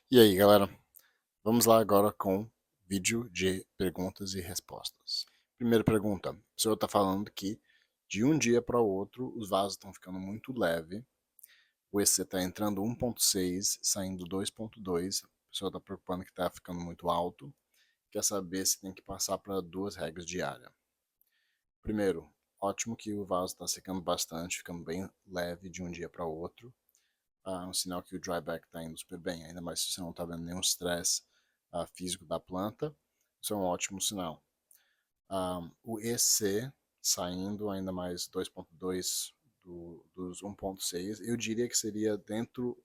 E aí, galera? Vamos lá agora com vídeo de perguntas e respostas. Primeira pergunta: o senhor está falando que de um dia para o outro os vasos estão ficando muito leve, o EC está entrando 1.6, saindo 2.2, o senhor está preocupando que está ficando muito alto, quer saber se tem que passar para duas regras diárias. Primeiro, ótimo que o vaso está secando bastante, ficando bem leve de um dia para o outro. Um sinal que o dryback está indo super bem, ainda mais se você não está vendo nenhum stress físico da planta, isso é um ótimo sinal. O EC saindo ainda mais 2.2 dos 1.6, eu diria que seria dentro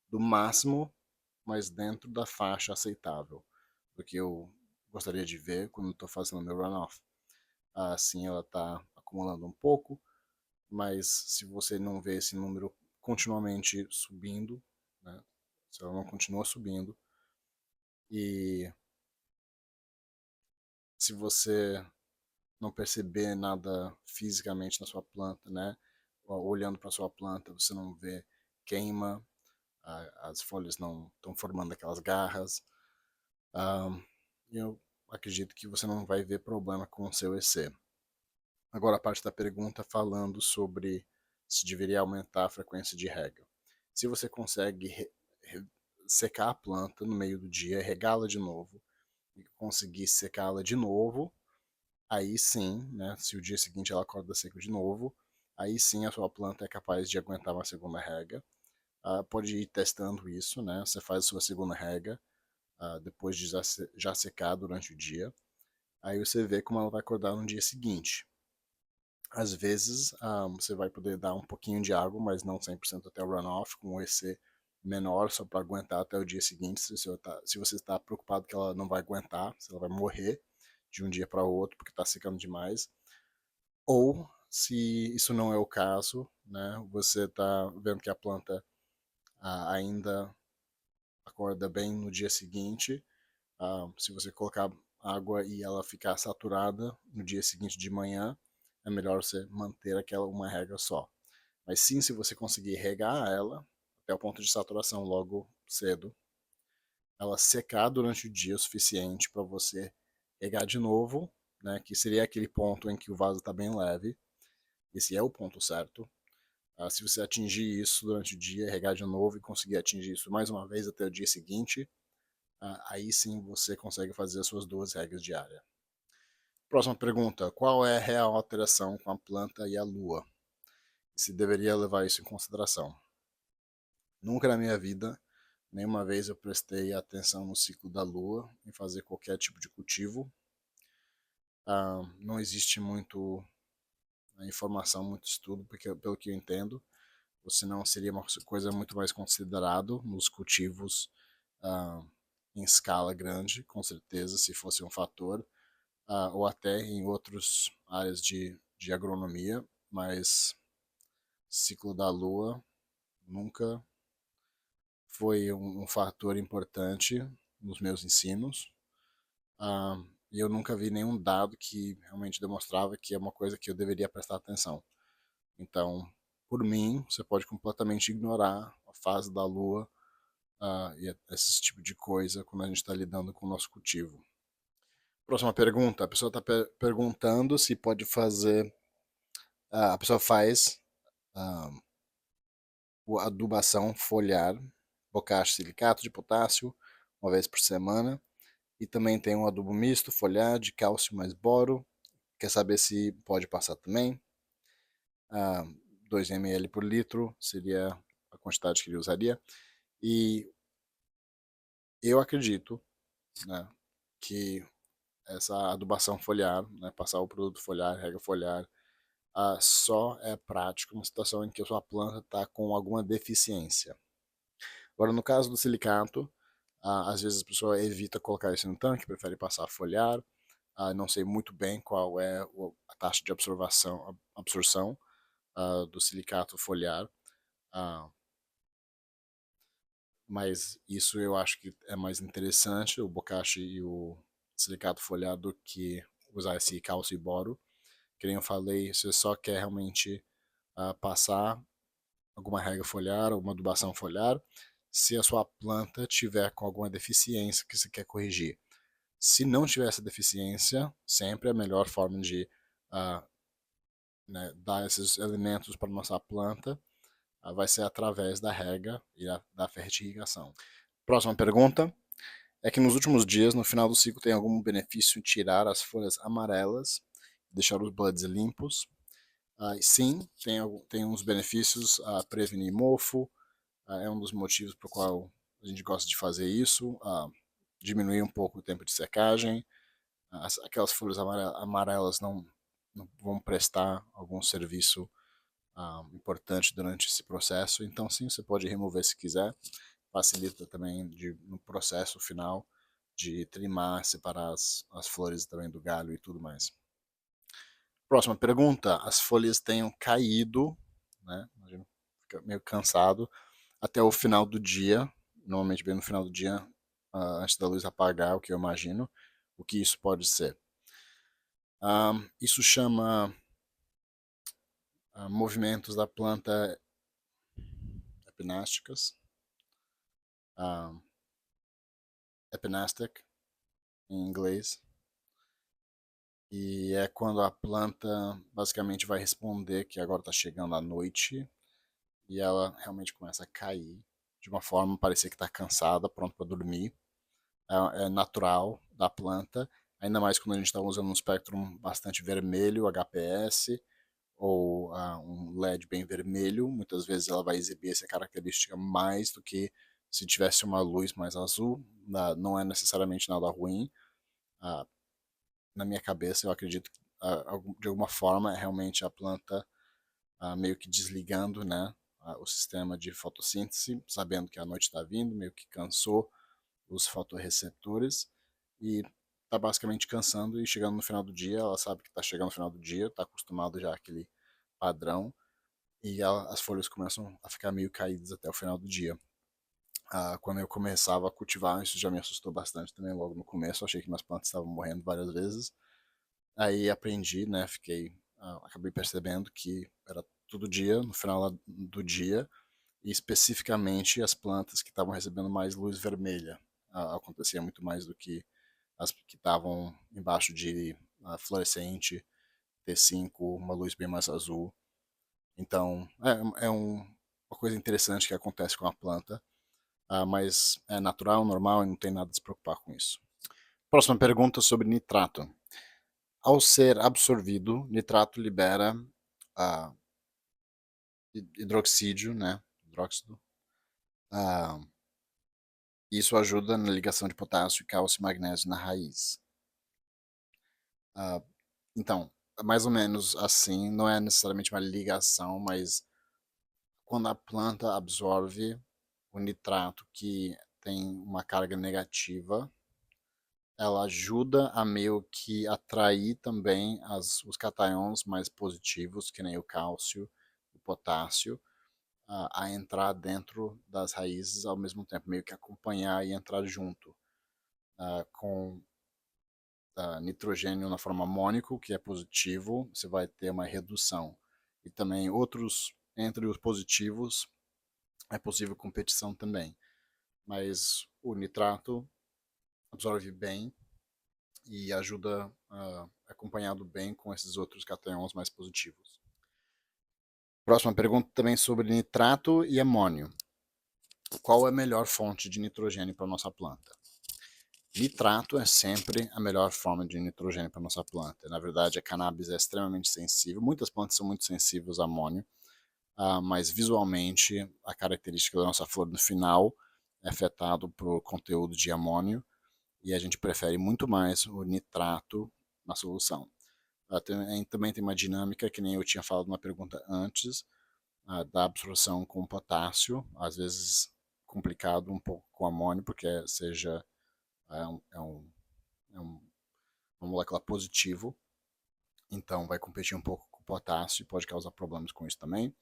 do máximo, mas dentro da faixa aceitável, do que eu gostaria de ver quando estou fazendo meu runoff. Assim ela está acumulando um pouco, mas se você não vê esse número continuamente subindo, né, se ela não continua subindo, e se você não perceber nada fisicamente na sua planta, né, olhando para sua planta, você não vê queima, as folhas não estão formando aquelas garras, eu acredito que você não vai ver problema com o seu EC. Agora a parte da pergunta falando sobre se deveria aumentar a frequência de rega. Se você consegue secar a planta no meio do dia, regá-la de novo e conseguir secá-la de novo, aí sim, né, se o dia seguinte ela acorda seco de novo, aí sim a sua planta é capaz de aguentar uma segunda rega. Pode ir testando isso, né? Você faz a sua segunda rega depois de já secar durante o dia. Aí você vê como ela vai acordar no dia seguinte. Às vezes você vai poder dar um pouquinho de água, mas não 100% até o runoff, com o EC menor, só para aguentar até o dia seguinte. Se você está preocupado que ela não vai aguentar, se ela vai morrer de um dia para o outro porque está secando demais. Ou, se isso não é o caso, né, você está vendo que a planta ainda acorda bem no dia seguinte, se você colocar água e ela ficar saturada no dia seguinte de manhã, é melhor você manter aquela uma rega só. Mas sim, se você conseguir regar ela até o ponto de saturação logo cedo, ela secar durante o dia o suficiente para você regar de novo, né, que seria aquele ponto em que o vaso está bem leve. Esse é o ponto certo. Se você atingir isso durante o dia, regar de novo e conseguir atingir isso mais uma vez até o dia seguinte, aí sim você consegue fazer as suas duas regras diárias. Próxima pergunta: qual é a real alteração com a planta e a lua? Se deveria levar isso em consideração? Nunca na minha vida, nenhuma vez eu prestei atenção no ciclo da lua em fazer qualquer tipo de cultivo. Não existe muito informação, muito estudo, porque pelo que eu entendo, ou senão seria uma coisa muito mais considerado nos cultivos em escala grande, com certeza, se fosse um fator, ou até em outras áreas de agronomia, mas ciclo da lua nunca foi um fator importante nos meus ensinos, e eu nunca vi nenhum dado que realmente demonstrava que é uma coisa que eu deveria prestar atenção. Então, por mim, você pode completamente ignorar a fase da lua e esse tipo de coisa quando a gente está lidando com o nosso cultivo. Próxima pergunta. A pessoa está perguntando se pode fazer. A pessoa faz ah, a adubação foliar, bocache silicato de potássio, uma vez por semana. E também tem um adubo misto foliar de cálcio mais boro. Quer saber se pode passar também? 2 ml por litro seria a quantidade que ele usaria. E eu acredito, né, que essa adubação foliar, né, passar o produto foliar, rega foliar, só é prático uma situação em que a sua planta está com alguma deficiência. Agora, no caso do silicato, às vezes a pessoa evita colocar isso no tanque, prefere passar foliar. Não sei muito bem qual é a taxa de absorção do silicato foliar, mas isso eu acho que é mais interessante, o bocache e o silicato foliar, do que usar esse cálcio e boro. Que nem eu falei, você só quer realmente passar alguma rega foliar, alguma adubação foliar. se a sua planta tiver com alguma deficiência que você quer corrigir. Se não tiver essa deficiência, sempre a melhor forma de né, dar esses elementos para nossa planta vai ser através da rega e da fertirrigação. Próxima pergunta é que nos últimos dias, no final do ciclo, tem algum benefício em tirar as folhas amarelas, deixar os buds limpos? Sim, tem uns benefícios a prevenir mofo, é um dos motivos por qual a gente gosta de fazer isso, diminuir um pouco o tempo de secagem, aquelas folhas amarelas não vão prestar algum serviço importante durante esse processo, então sim, você pode remover se quiser, facilita também no processo final de trimar, separar as flores também do galho e tudo mais. Próxima pergunta, as folhas tenham caído, né, imagino, fica meio cansado, até o final do dia, normalmente bem no final do dia, antes da luz apagar, o que eu imagino, o que isso pode ser. Isso chama movimentos da planta epinásticas, epinastic em inglês, e é quando a planta basicamente vai responder que agora está chegando a noite e ela realmente começa a cair de uma forma parecer que está cansada, pronta para dormir. É natural da planta, ainda mais quando a gente está usando um espectro bastante vermelho, HPS, ou um LED bem vermelho, muitas vezes ela vai exibir essa característica mais do que se tivesse uma luz mais azul. Não é necessariamente nada ruim. Na minha cabeça, eu acredito que de alguma forma é realmente a planta meio que desligando, né, o sistema de fotossíntese, sabendo que a noite está vindo, meio que cansou os fotorreceptores e está basicamente cansando e chegando no final do dia, ela sabe que está chegando no final do dia, está acostumado já àquele padrão e as folhas começam a ficar meio caídas até o final do dia. Quando eu começava a cultivar, isso já me assustou bastante também logo no começo, eu achei que minhas plantas estavam morrendo várias vezes. Aí aprendi, né, acabei percebendo que era todo dia, no final do dia, e especificamente as plantas que estavam recebendo mais luz vermelha. Acontecia muito mais do que as que estavam embaixo de fluorescente, T5, uma luz bem mais azul. Então, uma coisa interessante que acontece com a planta, mas é natural, normal e não tem nada a se preocupar com isso. Próxima pergunta sobre nitrato. Ao ser absorvido, nitrato libera hidroxídio, né, hidróxido. Isso ajuda na ligação de potássio, cálcio e magnésio na raiz. Então, mais ou menos assim, não é necessariamente uma ligação, mas quando a planta absorve o nitrato que tem uma carga negativa, ela ajuda a meio que atrair também os catáions mais positivos, que nem o cálcio, o potássio, a entrar dentro das raízes ao mesmo tempo, meio que acompanhar e entrar junto, com nitrogênio na forma amônico, que é positivo, você vai ter uma redução. E também entre os positivos, é possível competição também. Mas o nitrato absorve bem e ajuda acompanhado bem com esses outros catáions mais positivos. Próxima pergunta também sobre nitrato e amônio. Qual é a melhor fonte de nitrogênio para a nossa planta? Nitrato é sempre a melhor forma de nitrogênio para a nossa planta. Na verdade, a cannabis é extremamente sensível. Muitas plantas são muito sensíveis a amônio, mas visualmente a característica da nossa flor no final é afetado por conteúdo de amônio e a gente prefere muito mais o nitrato na solução. Também tem uma dinâmica, que nem eu tinha falado na pergunta antes, da absorção com potássio, às vezes complicado um pouco com amônio, porque é, um, é, um, é uma molécula positivo, então vai competir um pouco com o potássio e pode causar problemas com isso também.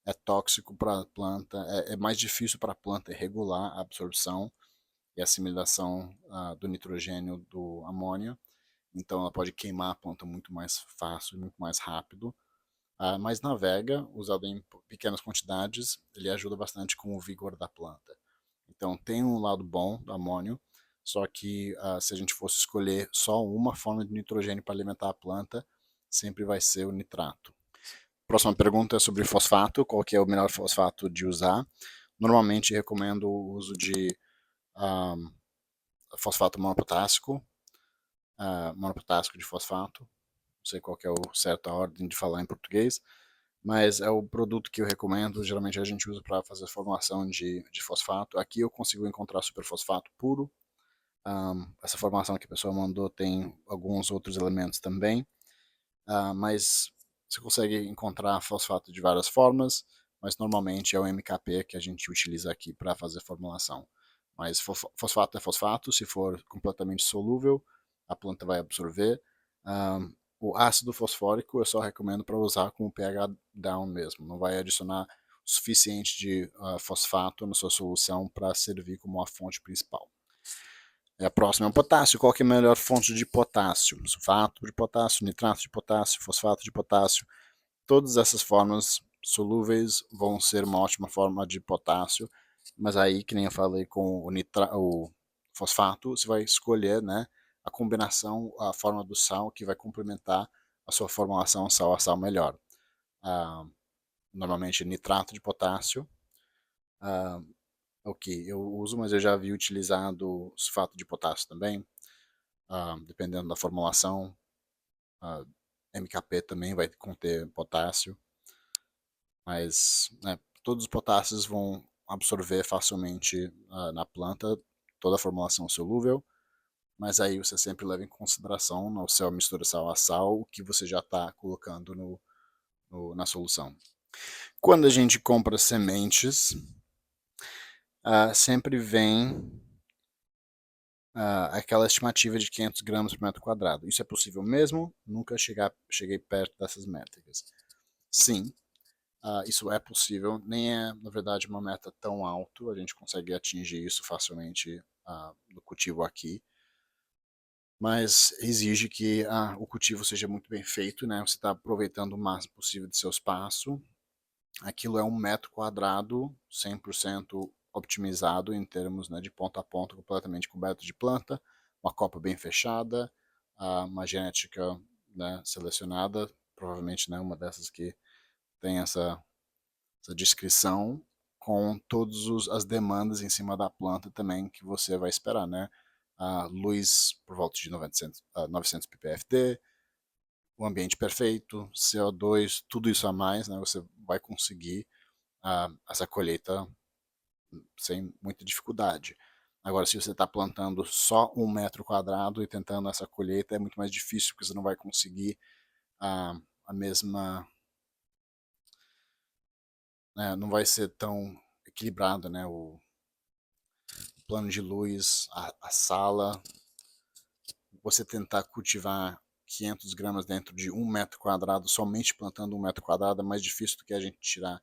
É tóxico para a planta, é mais difícil para a planta regular a absorção e assimilação do nitrogênio do amônio, então ela pode queimar a planta muito mais fácil e muito mais rápido. Mas na vega, usado em pequenas quantidades, ele ajuda bastante com o vigor da planta. Então tem um lado bom do amônio, só que se a gente fosse escolher só uma forma de nitrogênio para alimentar a planta, sempre vai ser o nitrato. Próxima pergunta é sobre fosfato, qual que é o melhor fosfato de usar? Normalmente recomendo o uso de fosfato monopotássico, monopotássico de fosfato, não sei qual que é a certa ordem de falar em português, mas é o produto que eu recomendo, geralmente a gente usa para fazer formulação de fosfato. Aqui eu consigo encontrar superfosfato puro, essa formulação que a pessoa mandou tem alguns outros elementos também, mas você consegue encontrar fosfato de várias formas, mas normalmente é o MKP que a gente utiliza aqui para fazer formulação. Mas fosfato é fosfato, se for completamente solúvel, a planta vai absorver. O ácido fosfórico eu só recomendo para usar com o pH down mesmo, não vai adicionar o suficiente de fosfato na sua solução para servir como a fonte principal. A próxima é o potássio. Qual que é a melhor fonte de potássio? Sulfato de potássio, nitrato de potássio, fosfato de potássio. Todas essas formas solúveis vão ser uma ótima forma de potássio, mas aí, que nem eu falei com o fosfato, você vai escolher, né, a combinação, a forma do sal que vai complementar a sua formulação sal a sal melhor. Normalmente nitrato de potássio, o que eu uso, mas eu já vi utilizado sulfato de potássio também, dependendo da formulação. MKP também vai conter potássio, mas todos os potássios vão absorver facilmente na planta toda a formulação solúvel, mas aí você sempre leva em consideração na sua mistura sal a sal o que você já está colocando na solução. Quando a gente compra sementes, sempre vem aquela estimativa de 500 gramas por metro quadrado. Isso é possível mesmo? Nunca cheguei perto dessas métricas. Sim, isso é possível. Nem é, na verdade, uma meta tão alta. A gente consegue atingir isso facilmente no cultivo aqui. Mas exige que o cultivo seja muito bem feito, né? Você está aproveitando o máximo possível do seu espaço. Aquilo é um metro quadrado 100% optimizado em termos, né, de ponta a ponta, completamente coberto de planta, uma copa bem fechada, uma genética, né, selecionada, provavelmente, né, uma dessas que tem essa descrição com todas as demandas em cima da planta também que você vai esperar, né? Luz por volta de 900 ppfd, o ambiente perfeito, CO2, tudo isso a mais, né? Você vai conseguir essa colheita sem muita dificuldade. Agora, se você está plantando só 1 metro quadrado e tentando essa colheita, é muito mais difícil, porque você não vai conseguir a mesma... não vai ser tão equilibrado, né? O plano de luz, a sala, você tentar cultivar 500 gramas dentro de 1 metro quadrado, somente plantando 1 metro quadrado, é mais difícil do que a gente tirar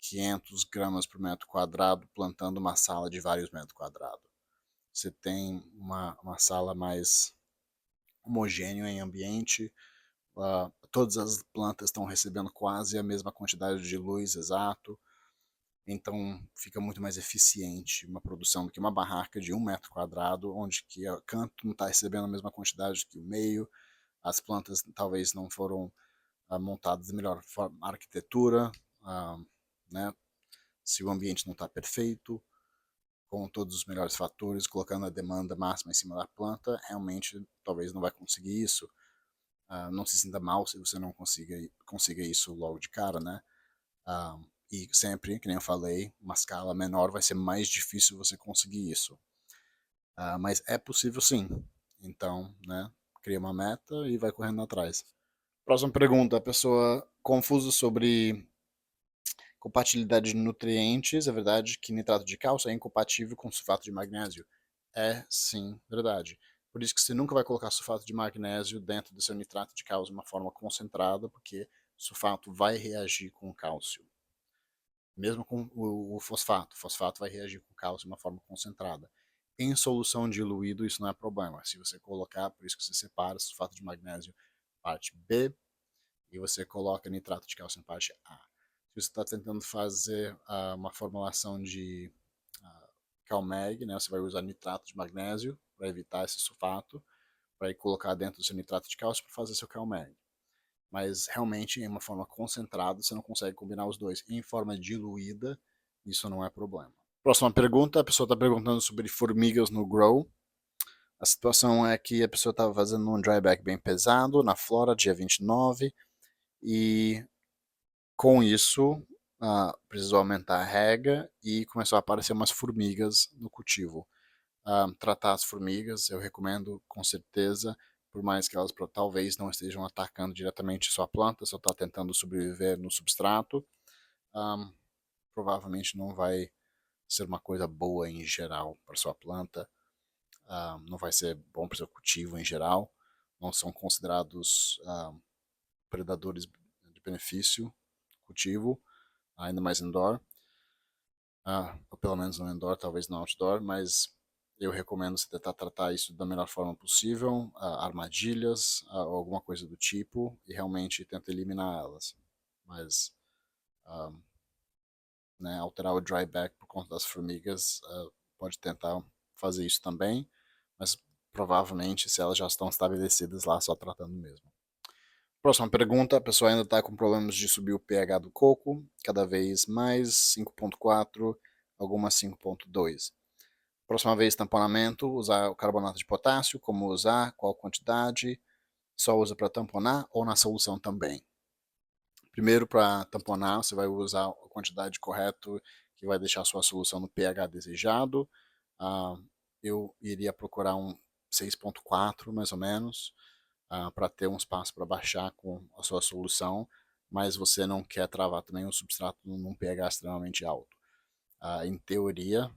500 gramas por metro quadrado plantando uma sala de vários metros quadrados. Você tem uma sala mais homogênea em ambiente, todas as plantas estão recebendo quase a mesma quantidade de luz exato, então fica muito mais eficiente uma produção do que uma barraca de 1 metro quadrado, onde que o canto não está recebendo a mesma quantidade que o meio, as plantas talvez não foram montadas da melhor arquitetura, né? Se o ambiente não está perfeito, com todos os melhores fatores, colocando a demanda máxima em cima da planta, realmente talvez não vai conseguir isso. Não se sinta mal se você não consiga isso logo de cara, né? E sempre, que nem eu falei, uma escala menor vai ser mais difícil você conseguir isso. Mas é possível sim. Então, né, cria uma meta e vai correndo atrás. Próxima pergunta, a pessoa confusa sobre compatibilidade de nutrientes. É verdade que nitrato de cálcio é incompatível com sulfato de magnésio? É sim, verdade. Por isso que você nunca vai colocar sulfato de magnésio dentro do seu nitrato de cálcio de uma forma concentrada, porque sulfato vai reagir com o cálcio. Mesmo com o fosfato. O fosfato vai reagir com o cálcio de uma forma concentrada. Em solução diluído, isso não é problema. Se você colocar, por isso que você separa sulfato de magnésio parte B e você coloca nitrato de cálcio em parte A. Se você está tentando fazer uma formulação de CalMag, né? Você vai usar nitrato de magnésio para evitar esse sulfato, para ir colocar dentro do seu nitrato de cálcio para fazer seu CalMag. Mas realmente em uma forma concentrada você não consegue combinar os dois. Em forma diluída, isso não é problema. Próxima pergunta, a pessoa está perguntando sobre formigas no grow. A situação é que a pessoa estava fazendo um dryback bem pesado na flora, dia 29, e com isso precisou aumentar a rega e começou a aparecer umas formigas no cultivo. Tratar as formigas, eu recomendo com certeza, por mais que elas talvez não estejam atacando diretamente sua planta, só está tentando sobreviver no substrato, provavelmente não vai ser uma coisa boa em geral para sua planta, não vai ser bom para o seu cultivo em geral, não são considerados predadores de benefício cultivo, ainda mais indoor, ou pelo menos no indoor, talvez no outdoor, mas eu recomendo você tentar tratar isso da melhor forma possível, armadilhas, ou alguma coisa do tipo, e realmente tenta eliminar elas. Mas né, alterar o dryback por conta das formigas, pode tentar fazer isso também, mas provavelmente se elas já estão estabelecidas lá, só tratando mesmo. Próxima pergunta, a pessoa ainda está com problemas de subir o pH do coco, cada vez mais, 5.4, algumas 5.2. Próxima vez, tamponamento, usar o carbonato de potássio, como usar, qual quantidade, só usa para tamponar ou na solução também. Primeiro, para tamponar, você vai usar a quantidade correta que vai deixar a sua solução no pH desejado. Eu iria procurar um 6.4 mais ou menos, para ter um espaço para baixar com a sua solução, mas você não quer travar também o substrato num pH extremamente alto. Em teoria,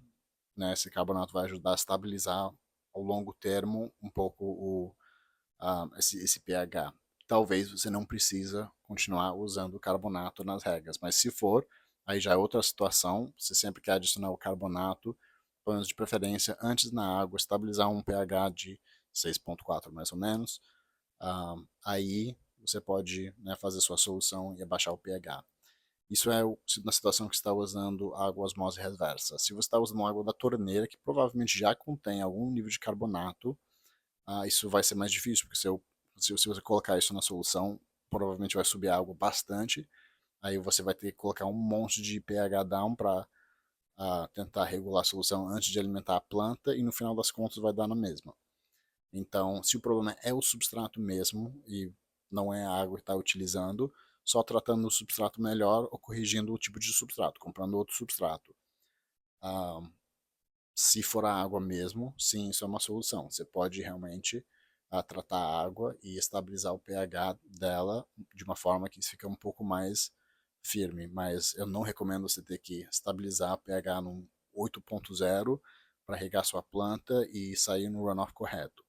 né, esse carbonato vai ajudar a estabilizar ao longo termo um pouco esse pH. Talvez você não precisa continuar usando o carbonato nas regas, mas se for, aí já é outra situação. Você sempre quer adicionar o carbonato, pelo menos de preferência, antes na água, estabilizar um pH de 6.4 mais ou menos. Aí você pode, né, fazer sua solução e abaixar o pH. Isso é na situação que você está usando água osmose reversa. Se você está usando água da torneira, que provavelmente já contém algum nível de carbonato, isso vai ser mais difícil, porque se você colocar isso na solução, provavelmente vai subir a água bastante. Aí você vai ter que colocar um monte de pH down para tentar regular a solução antes de alimentar a planta, e no final das contas vai dar na mesma. Então, se o problema é o substrato mesmo e não é a água que está utilizando, só tratando o substrato melhor ou corrigindo o tipo de substrato, comprando outro substrato. Se for a água mesmo, sim, isso é uma solução. Você pode realmente tratar a água e estabilizar o pH dela de uma forma que fica um pouco mais firme, mas eu não recomendo você ter que estabilizar o pH num 8.0 para regar sua planta e sair no runoff correto.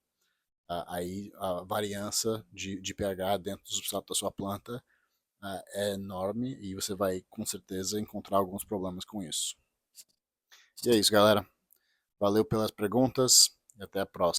Aí a variância de pH dentro do substrato da sua planta é enorme e você vai com certeza encontrar alguns problemas com isso. E é isso, galera. Valeu pelas perguntas e até a próxima.